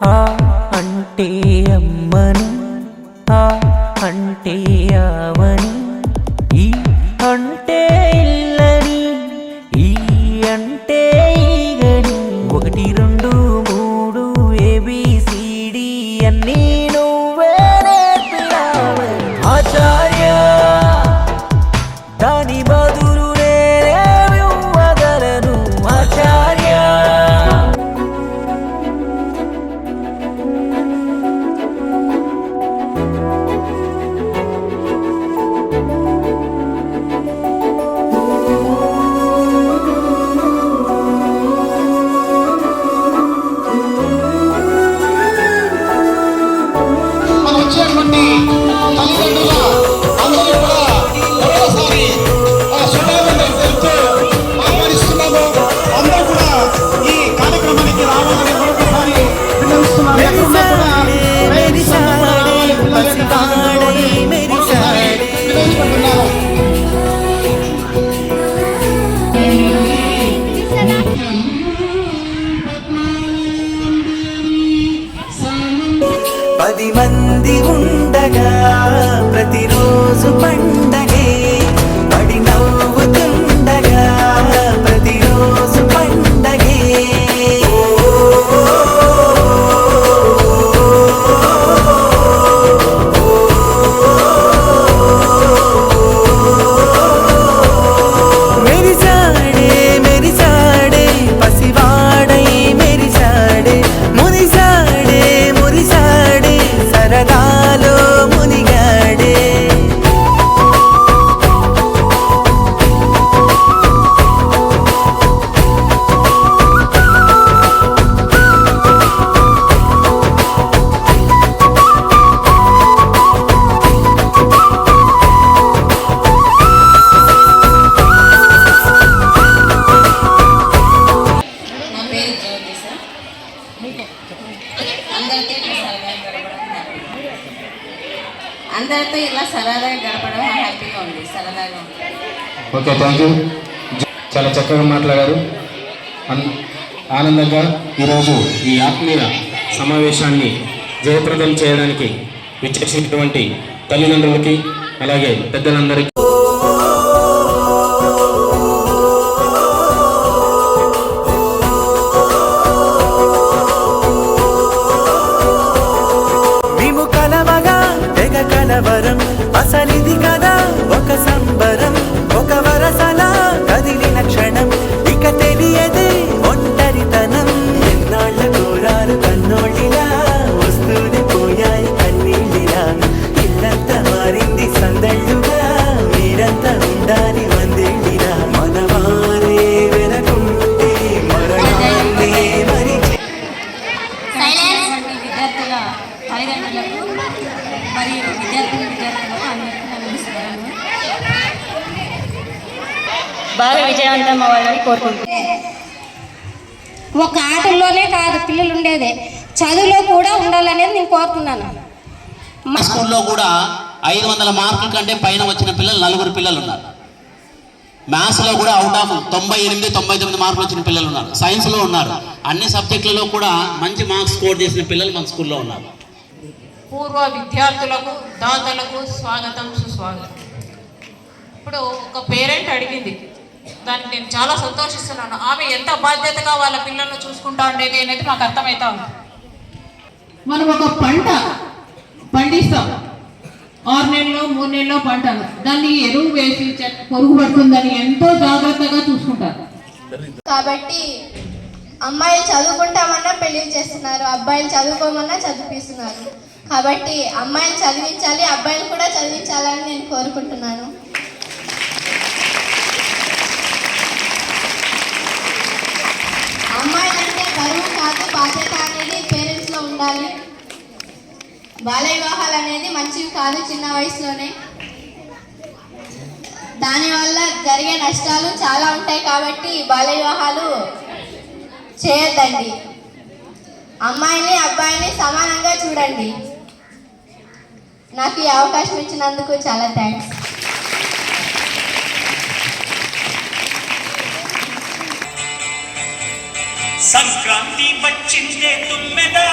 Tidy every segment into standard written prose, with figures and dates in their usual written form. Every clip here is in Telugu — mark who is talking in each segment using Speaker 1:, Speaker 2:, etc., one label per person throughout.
Speaker 1: ఆ అంటే అమ్మని, ఆ అంటే ఆవని, ఈ అంటే ఇల్లని, ఈ అంటే ఈగని. 1 2 3 ABCD అన్నీ నువ్వే నేర్పినావని. ఆచార్య దాని బదులు నేనేమివ్వగలను ఆచార్య. పది మంది ఉండగా ప్రతిరోజు పండగే, పడి నవ్వుతుండగా ప్రతిరోజు పండగే. మెరిసాడే మెరిసాడే పసివాడై మెరిసాడే, మురిసాడే మురిసాడే సరదాలో మునిగాడే.
Speaker 2: అందరితో ఇలా సరదాగా గడపడం హ్యాపీగా ఉంది, సరదాగా ఉంది.
Speaker 3: Okay, thank you. చాలా చక్కగా మాట్లాడారు. ఆనందంగా ఈరోజు ఈ ఆత్మీయ సమావేశాన్ని జయప్రదం చేయడానికి విచ్చేసినటువంటి తల్లిదండ్రులకి అలాగే పెద్దలందరికీ
Speaker 1: కలవరం అసలిది కదా ఒక సంబరం, ఒక వరసలా కదిలిన క్షణం ఇక తెలియదే ఒంటరితనం. ఎన్నాళ్ళ కోరారు కన్నోళ్ళిలా వస్తూనే పోయాయి కన్నీళ్ళిలా, ఇల్లంతా మారింది సందళ్ళుగా మీరంతా ఉండాలి వందేళ్ళిలా. మనవారే వెనకుంటే మరణాన్నే మరి.
Speaker 2: విద్యార్థుల తల్లిదండ్రులకు మరియు విద్యార్థులకు అందరికీ నమస్కారం. బాగా విజయవంతం అవ్వాలని కోరుకుంటున్నాను.
Speaker 4: ఒక ఆటల్లోనే కాదు పిల్లలు ఉండేదే, చదువులో కూడా ఉండాలనేది నేను కోరుతున్నాను.
Speaker 5: మా స్కూల్లో కూడా 500 మార్కుల కంటే పైన వచ్చిన పిల్లలు 4 పిల్లలు ఉన్నారు. మ్యాథ్స్లో కూడా అవుట్ ఆఫ్ 98 99 మార్కులు వచ్చిన పిల్లలు ఉన్నారు. సైన్స్లో ఉన్నారు. అన్ని సబ్జెక్టులలో కూడా మంచి మార్క్స్ స్కోర్ చేసిన పిల్లలు మన స్కూల్లో ఉన్నారు.
Speaker 6: పూర్వ విద్యార్థులకు దాతలకు స్వాగతం సుస్వాగతం. ఇప్పుడు ఒక పేరెంట్ అడిగింది, దానికి నేను చాలా సంతోషిస్తున్నాను. ఆమె ఎంత బాధ్యతగా వాళ్ళ పిల్లలను చూసుకుంటా ఉండేది అనేది మాకు అర్థమవుతా ఉంది. మనం ఒక పంట పండిస్తాం, 6 నెలల్లో 3 నెలల్లో పంట, దాన్ని ఎరువు వేసి పొరుగు పడుతుందని ఎంతో జాగ్రత్తగా చూసుకుంటారు.
Speaker 7: కాబట్టి అమ్మాయిలు చదువుకుంటామన్నా పెళ్లి చేస్తున్నారు, అబ్బాయిలు చదువుకోమన్నా చదివిస్తున్నారు. కాబట్టి అమ్మాయిలు చదివించాలి, అబ్బాయిలు కూడా చదివించాలని నేను కోరుకుంటున్నాను. అమ్మాయిలంటే బరువు కాదు, బాధ్యత అనేది పేరెంట్స్లో ఉండాలి. బాల్య వివాహాలు అనేది మంచివి కాదు, చిన్న వయసులోనే. దానివల్ల జరిగే నష్టాలు చాలా ఉంటాయి. కాబట్టి బాల్య వివాహాలు చేయొద్దండి. అమ్మాయిని అబ్బాయిని సమానంగా చూడండి. నాకు ఈ అవకాశం ఇచ్చినందుకు చాలా థ్యాంక్స్.
Speaker 1: సంక్రాంతి వచ్చిందే తుమ్మెదా,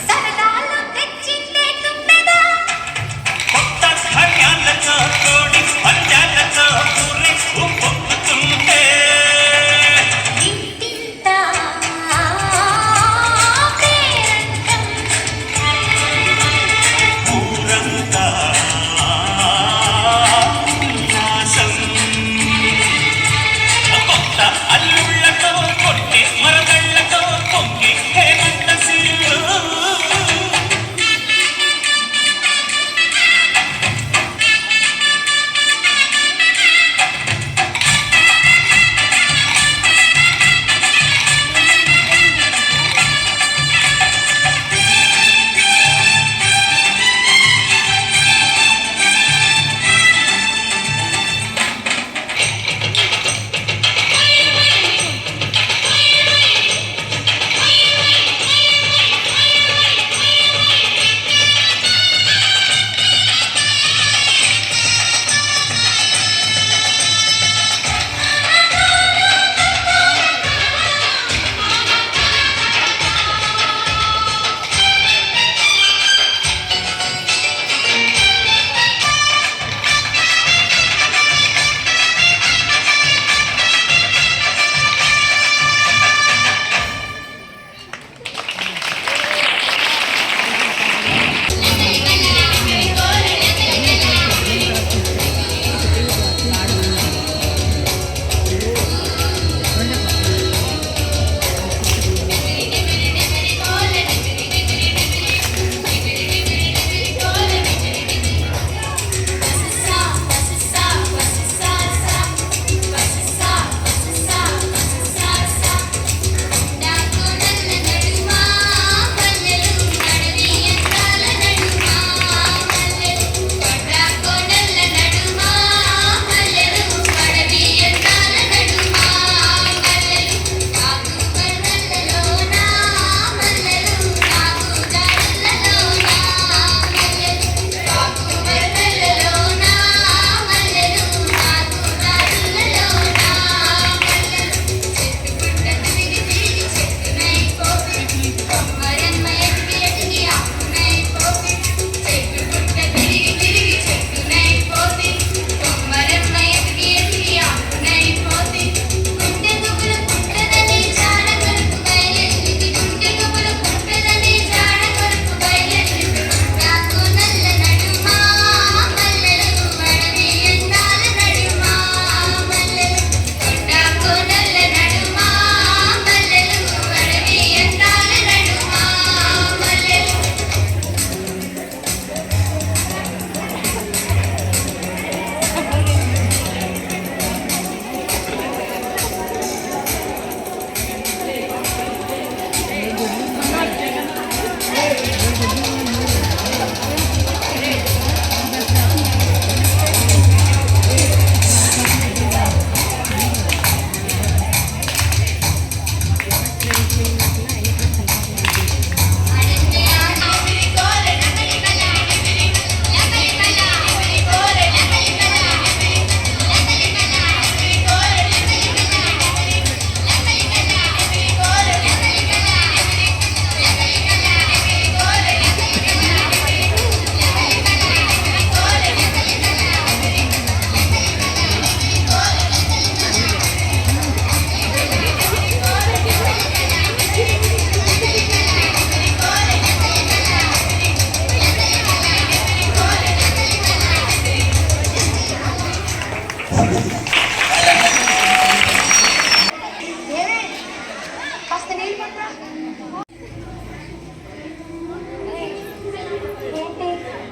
Speaker 4: సరదాలు తెచ్చిందే తుమ్మెదా,
Speaker 1: కొత్త ధాన్యాలతో కోడి పందాలతో ఊరే పొంగుతుంటే
Speaker 4: ఇంటింత పేరంటం,
Speaker 1: ఊరంతా ఉల్లాసం. కొత్త అల్లుళ్ళతో కొట్టే మరదళ్ళతో పొంగే హేమంత సిల్లు.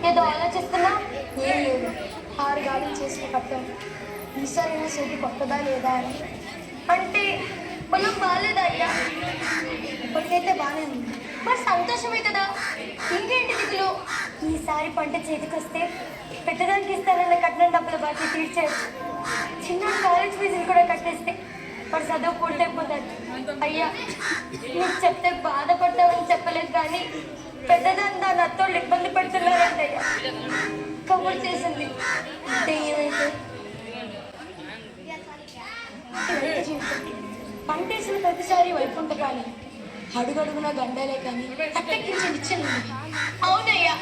Speaker 4: ఏదో ఆలోచిస్తున్నా? ఏం లేదు, 6 గాడులు చేసిన కట్టాం. ఈసారైనా చేతి కొత్తదా లేదా అని. అంటే పొలం బాగాలేదా అయ్యా? ఇప్పటికైతే బాగానే ఉంది. మరి సంతోషమే కదా, ఇంకేంటి దిగులు? ఈసారి పంట చేతికి వస్తే పెట్టడానికి ఇస్తానన్న కట్నం డబ్బులు బాకీ తీర్చేయచ్చు. చిన్న కాలేజ్ ఫీజులు కూడా కట్టేస్తే వాడు చదువు పూర్తయిపోతాడు. అయ్యా, నీకు చెప్తే బాధపడతావని చెప్పలేదు కానీ పెద్దదాన్ని దాని అత్తోళ్ళు ఇబ్బంది పెడుతున్నారంటయ్యా. కబుర్ చేసింది ఏమైతే పంటేసిన ప్రతిసారి వైకుంఠపాలి అడుగడుగున గండలే కానీ అట్టెక్కించి నిచ్చెను. అవునయ్యా,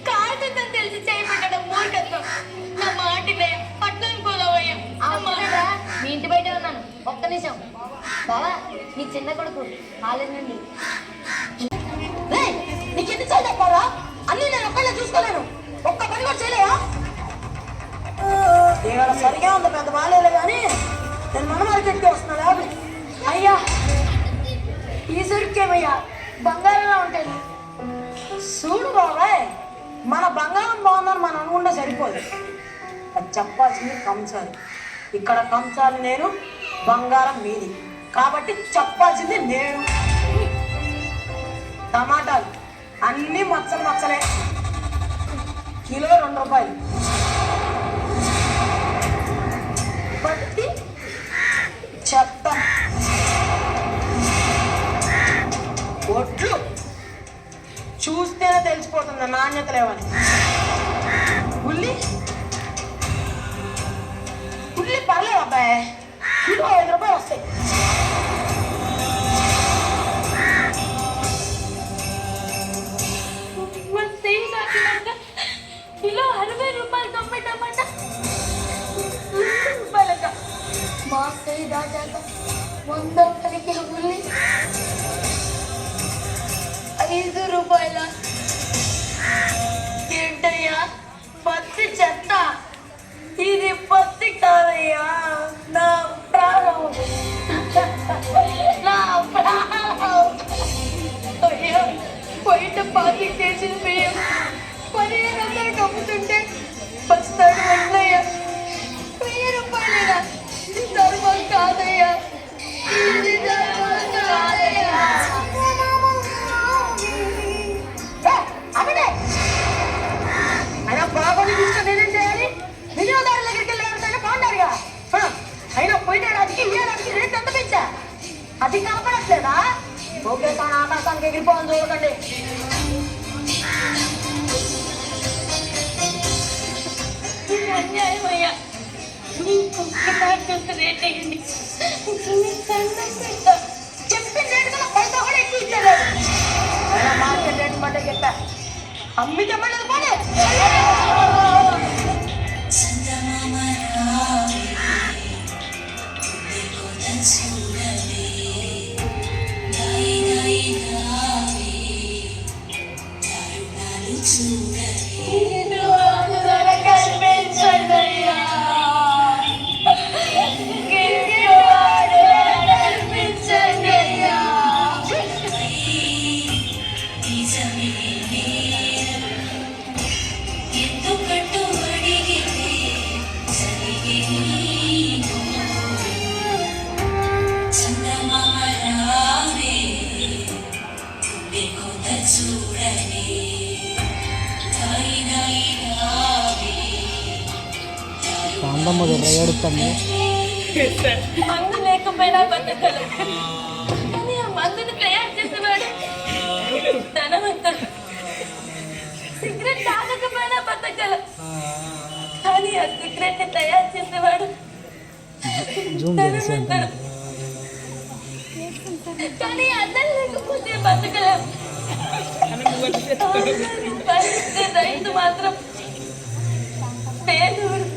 Speaker 4: కారణం తెలిసి చేయబడ్డం మూర్ఖత్వం. నా మాటినే పట్టణం పోదావయ్యా. మీ ఇంటి బయట ఉన్నాను, ఒక్క నిమిషం. బావా, నీ చిన్న కొడుకు కాలేజ్ నుండి. నీకు ఎన్ని సార్లు చెప్పారా? అన్ని నేను ఒక్కళ్ళే చూసుకోలేను, ఒక్క పని కూడా చేయలేవా? ఇవాళ సరిగా ఉంది, పెద్ద బాగాలేదు కానీ నేను మన మార్కెట్కి వస్తున్నా. లేకపోతే అయ్యా, ఈ సరుకేమయ్యా బంగారంలా ఉంటాయి. చూడు బాబాయ్, మన బంగారం బాగుందని మనం అనుకుంటే సరిపోదు, అది చెప్పాల్సింది కంసాలి. ఇక్కడ కంసాలి నేను, బంగారం మీది, కాబట్టి చెప్పాల్సింది నేను. టమాటాలు అన్నీ మచ్చలు మచ్చలే, కిలో 2 రూపాయలు. పత్తి చెత్త, ఒడ్లు చూస్తేనే తెలిసిపోతుంది నాణ్యత లేవని. ఉల్లి పర్లేదు అబ్బాయి, కిలో 5 రూపాయలు వస్తాయి. కిలో 60 రూపాయలు. టమాటా రూపాయలట. మా సై దాటాక 100 కలిగే ఉల్లి 5 రూపాయల. ఏంటయ్యా పత్తి చెత్త? ఇది పత్తి కాదయ్యా, నా ప్రాణం, నా ప్రాణం. అయ్యా, బయట పాతి చేసిన బియ్యం 1500 అమ్ముతుంటే బస్తాడు వండయ్యా 1000 రూపాయలేనా? ఇది ధర్మం కాదయ్యా, ఇది ధర్మం కాదయ్యా. అయినా బాబుని తీసుకొని నేనేం చేయాలి? వినియోగదారుల దగ్గరికి వెళ్ళి ఎవరికైనా బాగుంటారుగా. అయినా పోయిన రాజుకి ఇయ్యడానికి రేట్ ఎంత పెంచా? అది కనపడట్లేదా? ఓకే, తన ఆకాశానికి ఎగిరిపోవాలని చూడకండి. అన్యాయమయ్యా, రేట్ అయ్యింది. చెప్పిన రేటు కన్నా పైసా కూడా ఎక్కువ ఇచ్చారు. మార్కెట్ రేటు బట్టే చెప్పా, అమ్మితే మళ్ళీ పోనీ. మందు లేకపోయినా బతకలు, కానీ ఆ మందుని తయారు చేసేవాడు ధనవంతుడు. సిగరెట్ తాగకపోయినా బతకలు, కానీ ఆ సిగరెట్ ని తయారు చేసేవాడు ధనవంతుడు. కానీ అన్నం లేకపోతే బతకలేం. రైతు మాత్రం పేదోడు.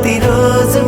Speaker 8: ప్రతిరోజు